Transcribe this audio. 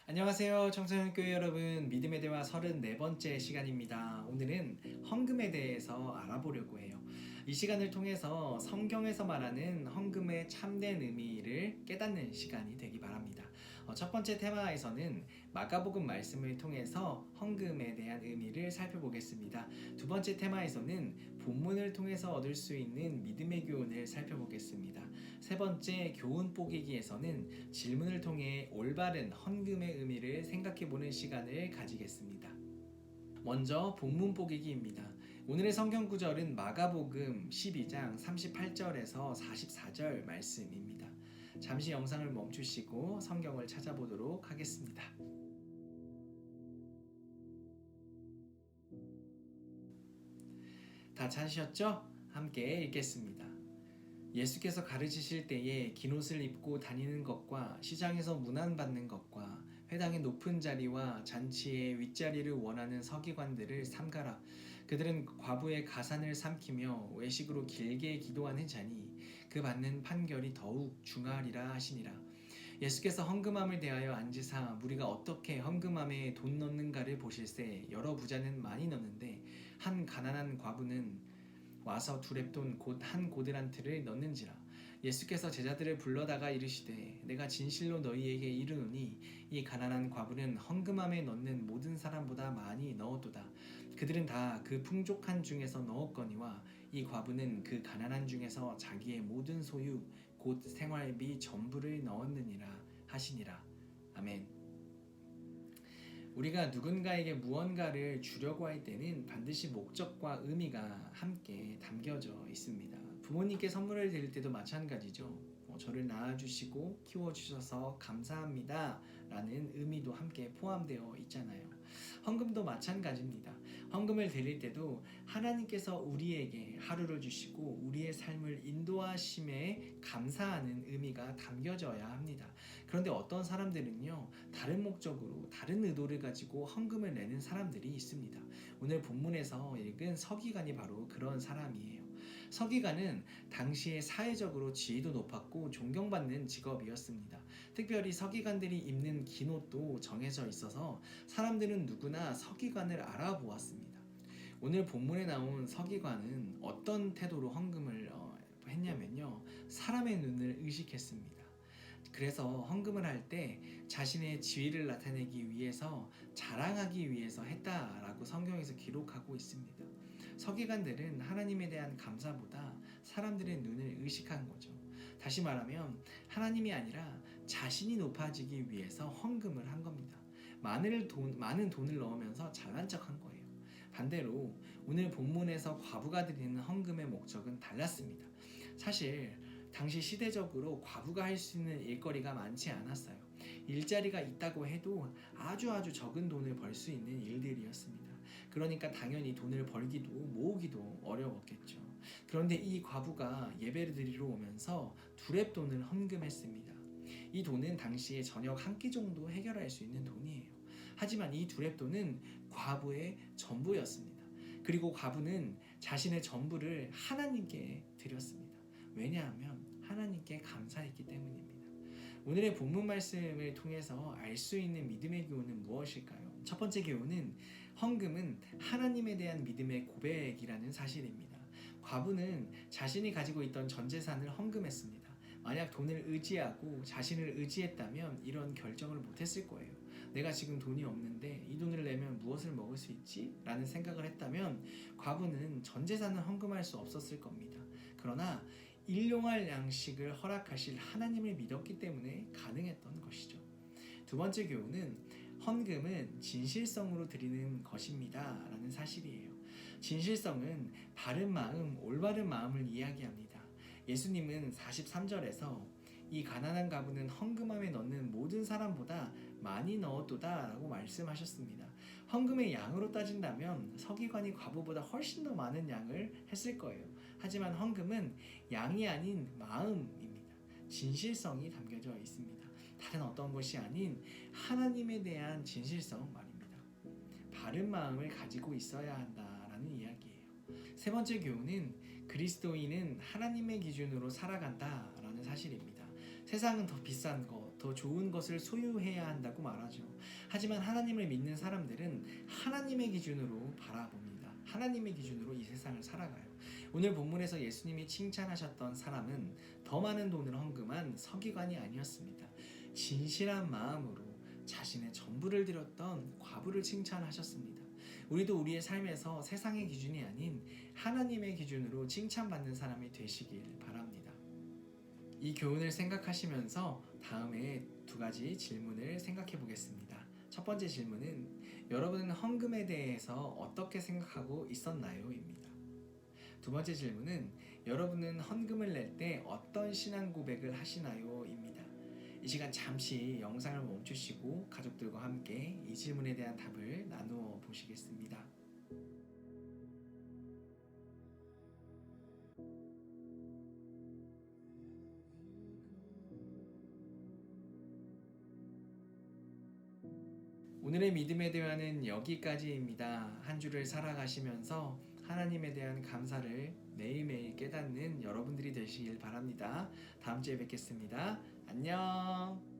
안녕하세요. 청소년교회 여러분, 믿음의 대화 34번째 시간입니다. 오늘은 헌금에 대해서 알아보려고 해요. 이 시간을 통해서 성경에서 말하는 헌금의 참된 의미를 깨닫는 시간이 되기 바랍니다. 첫 번째 테마에서는 마가복음 말씀을 통해서 헌금에 대한 의미를 살펴보겠습니다. 두 번째 테마에서는 본문을 통해서 얻을 수 있는 믿음의 교훈을 살펴보겠습니다. 세 번째 교훈 뽀개기에서는 질문을 통해 올바른 헌금의 의미를 생각해보는 시간을 가지겠습니다. 먼저 본문 뽀개기입니다. 오늘의 성경 구절은 마가복음 12장 38절에서 44절 말씀입니다. 잠시 영상을 멈추시고 성경을 찾아보도록 하겠습니다. 다 찾으셨죠? 함께 읽겠습니다. 예수께서 가르치실 때에 긴 옷을 입고 다니는 것과 시장에서 문안받는 것과 회당의 높은 자리와 잔치의 윗자리를 원하는 서기관들을 삼가라. 그들은 과부의 가산을 삼키며 외식으로 길게 기도하는 자니 그 받는 판결이 더욱 중하리라 하시니라. 예수께서 헌금함을 대하여 앉으사 무리가 어떻게 헌금함에 돈 넣는가를 보실세. 여러 부자는 많이 넣는데 한 가난한 과부는 와서 두렙돈 곧 한 고드란트를 넣는지라. 예수께서 제자들을 불러다가 이르시되 내가 진실로 너희에게 이르노니 이 가난한 과부는 헌금함에 넣는 모든 사람보다 많이 넣었도다. 그들은 다 그 풍족한 중에서 넣었거니와 이 과부는 그 가난한 중에서 자기의 모든 소유 곧 생활비 전부를 넣었느니라 하시니라. 아멘. 우리가 누군가에게 무언가를 주려고 할 때는 반드시 목적과 의미가 함께 담겨져 있습니다. 부모님께 선물을 드릴 때도 마찬가지죠. 저를 낳아주시고 키워주셔서 감사합니다 라는 의미도 함께 포함되어 있잖아요. 헌금도 마찬가지입니다. 헌금을 드릴 때도 하나님께서 우리에게 하루를 주시고 우리의 삶을 인도하심에 감사하는 의미가 담겨져야 합니다. 그런데 어떤 사람들은요, 다른 목적으로 다른 의도를 가지고 헌금을 내는 사람들이 있습니다. 오늘 본문에서 읽은 서기관이 바로 그런 사람이에요. 서기관은 당시에 사회적으로 지위도 높았고 존경받는 직업이었습니다. 특별히 서기관들이 입는 긴 옷도 정해져 있어서 사람들은 누구나 서기관을 알아보았습니다. 오늘 본문에 나온 서기관은 어떤 태도로 헌금을 했냐면요, 사람의 눈을 의식했습니다. 그래서 헌금을 할 때 자신의 지위를 나타내기 위해서, 자랑하기 위해서 했다라고 성경에서 기록하고 있습니다. 서기관들은 하나님에 대한 감사보다 사람들의 눈을 의식한 거죠. 다시 말하면 하나님이 아니라 자신이 높아지기 위해서 헌금을 한 겁니다. 많은 돈을 넣으면서 잘난 척한 거예요. 반대로 오늘 본문에서 과부가 드리는 헌금의 목적은 달랐습니다. 사실 당시 시대적으로 과부가 할 수 있는 일거리가 많지 않았어요. 일자리가 있다고 해도 아주 적은 돈을 벌 수 있는 일들이었습니다. 그러니까 당연히 돈을 벌기도 모으기도 어려웠겠죠. 그런데 이 과부가 예배를 드리러 오면서 두렙돈을 헌금했습니다. 이 돈은 당시에 저녁 한 끼 정도 해결할 수 있는 돈이에요. 하지만 이 두렙돈은 과부의 전부였습니다. 그리고 과부는 자신의 전부를 하나님께 드렸습니다. 왜냐하면 하나님께 감사했기 때문입니다. 오늘의 본문 말씀을 통해서 알 수 있는 믿음의 교훈은 무엇일까요? 첫 번째 교훈은 헌금은 하나님에 대한 믿음의 고백이라는 사실입니다. 과부는 자신이 가지고 있던 전 재산을 헌금했습니다. 만약 돈을 의지하고 자신을 의지했다면 이런 결정을 못했을 거예요. 내가 지금 돈이 없는데 이 돈을 내면 무엇을 먹을 수 있지? 라는 생각을 했다면 과부는 전 재산을 헌금할 수 없었을 겁니다. 그러나 일용할 양식을 허락하실 하나님을 믿었기 때문에 가능했던 것이죠. 두 번째 교훈은 헌금은 진실성으로 드리는 것입니다 라는 사실이에요. 진실성은 바른 마음, 올바른 마음을 이야기합니다. 예수님은 43절에서 이 가난한 과부는 헌금함에 넣는 모든 사람보다 많이 넣었도다 라고 말씀하셨습니다. 헌금의 양으로 따진다면 서기관이 과부보다 훨씬 더 많은 양을 했을 거예요. 하지만 헌금은 양이 아닌 마음입니다. 진실성이 담겨져 있습니다. 다른 어떤 것이 아닌 하나님에 대한 진실성 말입니다. 바른 마음을 가지고 있어야 한다라는 이야기예요. 세 번째 교훈은 그리스도인은 하나님의 기준으로 살아간다라는 사실입니다. 세상은 더 비싼 것, 더 좋은 것을 소유해야 한다고 말하죠. 하지만 하나님을 믿는 사람들은 하나님의 기준으로 바라봅니다. 하나님의 기준으로 이 세상을 살아가요. 오늘 본문에서 예수님이 칭찬하셨던 사람은 더 많은 돈을 헌금한 서기관이 아니었습니다. 진실한 마음으로 자신의 전부를 드렸던 과부를 칭찬하셨습니다. 우리도 우리의 삶에서 세상의 기준이 아닌 하나님의 기준으로 칭찬받는 사람이 되시길 바랍니다. 이 교훈을 생각하시면서 다음에 두 가지 질문을 생각해 보겠습니다. 첫 번째 질문은 여러분은 헌금에 대해서 어떻게 생각하고 있었나요? 입니다. 두 번째 질문은 여러분은 헌금을 낼 때 어떤 신앙 고백을 하시나요? 입니다. 이 시간 잠시 영상을 멈추시고 가족들과 함께 이 질문에 대한 답을 나누어 보시겠습니다. 오늘의 믿음의 대화는 여기까지입니다. 한 주를 살아가시면서 하나님에 대한 감사를 매일매일 깨닫는 여러분들이 되시길 바랍니다. 다음 주에 뵙겠습니다. 안녕.